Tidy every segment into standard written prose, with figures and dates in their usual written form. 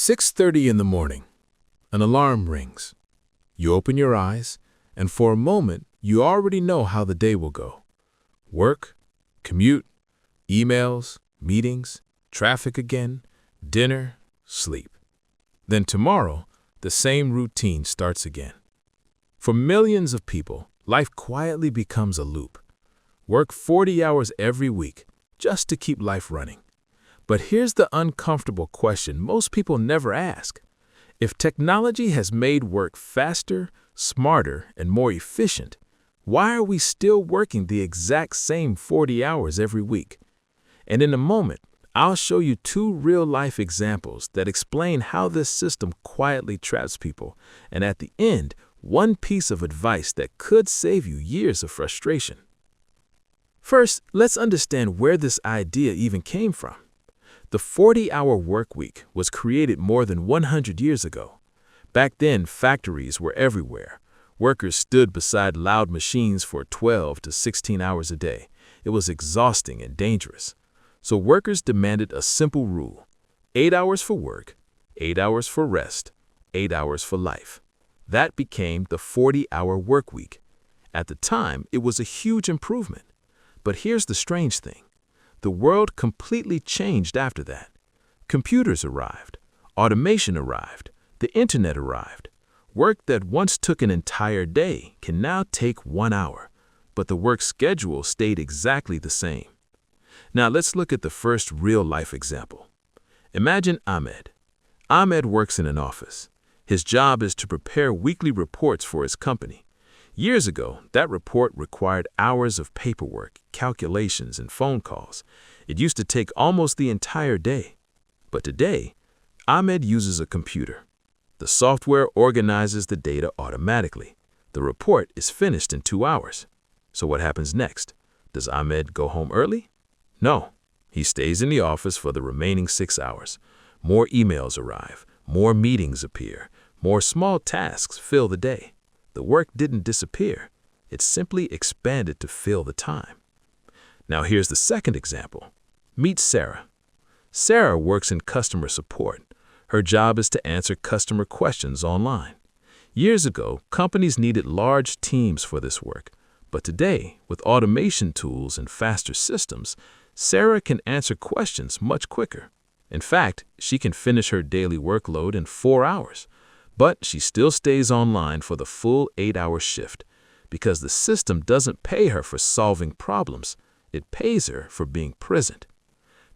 6:30 in the morning. An alarm rings. You open your eyes, and for a moment, you already know how the day will go. Work, commute, emails, meetings, traffic again, dinner, sleep. Then tomorrow, the same routine starts again. For millions of people, life quietly becomes a loop. Work 40 hours every week just to keep life running. But here's the uncomfortable question most people never ask. If technology has made work faster, smarter, and more efficient, why are we still working the exact same 40 hours every week? And in a moment, I'll show you two real-life examples that explain how this system quietly traps people, and at the end, one piece of advice that could save you years of frustration. First, let's understand where this idea even came from. The 40-hour workweek was created more than 100 years ago. Back then, factories were everywhere. Workers stood beside loud machines for 12 to 16 hours a day. It was exhausting and dangerous. So workers demanded a simple rule: 8 hours for work, 8 hours for rest, 8 hours for life. That became the 40-hour workweek. At the time, it was a huge improvement. But here's the strange thing. The world completely changed after that. Computers arrived, automation arrived, the internet arrived. Work that once took an entire day can now take 1 hour, but the work schedule stayed exactly the same. Now let's look at the first real-life example. Imagine Ahmed. Ahmed works in an office. His job is to prepare weekly reports for his company. Years ago, that report required hours of paperwork, calculations, and phone calls. It used to take almost the entire day. But today, Ahmed uses a computer. The software organizes the data automatically. The report is finished in 2 hours. So what happens next? Does Ahmed go home early? No. He stays in the office for the remaining 6 hours. More emails arrive, more meetings appear, more small tasks fill the day. The work didn't disappear. It simply expanded to fill the time. Now here's the second example. Meet Sara. Sara works in customer support. Her job is to answer customer questions online. Years ago, companies needed large teams for this work. But today, with automation tools and faster systems, Sara can answer questions much quicker. In fact, she can finish her daily workload in 4 hours. But she still stays online for the full 8-hour shift because the system doesn't pay her for solving problems. It pays her for being present.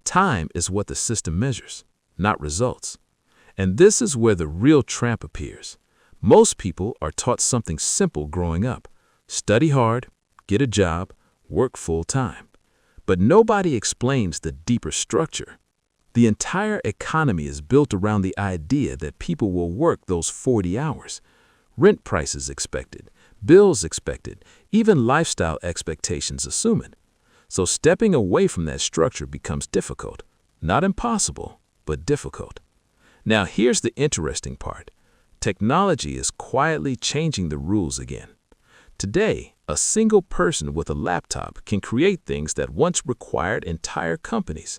Time is what the system measures, not results. And this is where the real trap appears. Most people are taught something simple growing up: study hard, get a job, work full-time. But nobody explains the deeper structure. The entire economy is built around the idea that people will work those 40 hours. Rent prices expected, bills expected, even lifestyle expectations assuming. So stepping away from that structure becomes difficult. Not impossible, but difficult. Now here's the interesting part. Technology is quietly changing the rules again. Today, a single person with a laptop can create things that once required entire companies.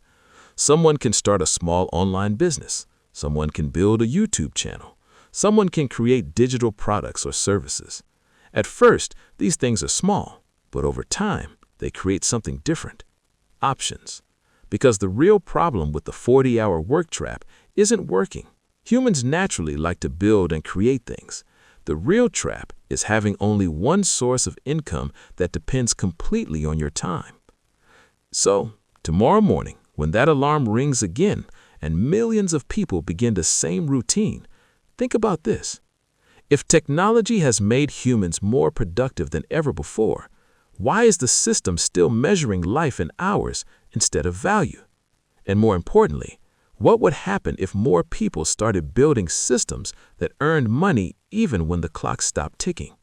Someone can start a small online business. Someone can build a YouTube channel. Someone can create digital products or services. At first, these things are small, but over time, they create something different: options. Because the real problem with the 40-hour work trap isn't working. Humans naturally like to build and create things. The real trap is having only one source of income that depends completely on your time. So, tomorrow morning, when that alarm rings again and millions of people begin the same routine, think about this. If technology has made humans more productive than ever before, why is the system still measuring life in hours instead of value? And more importantly, what would happen if more people started building systems that earned money even when the clock stopped ticking?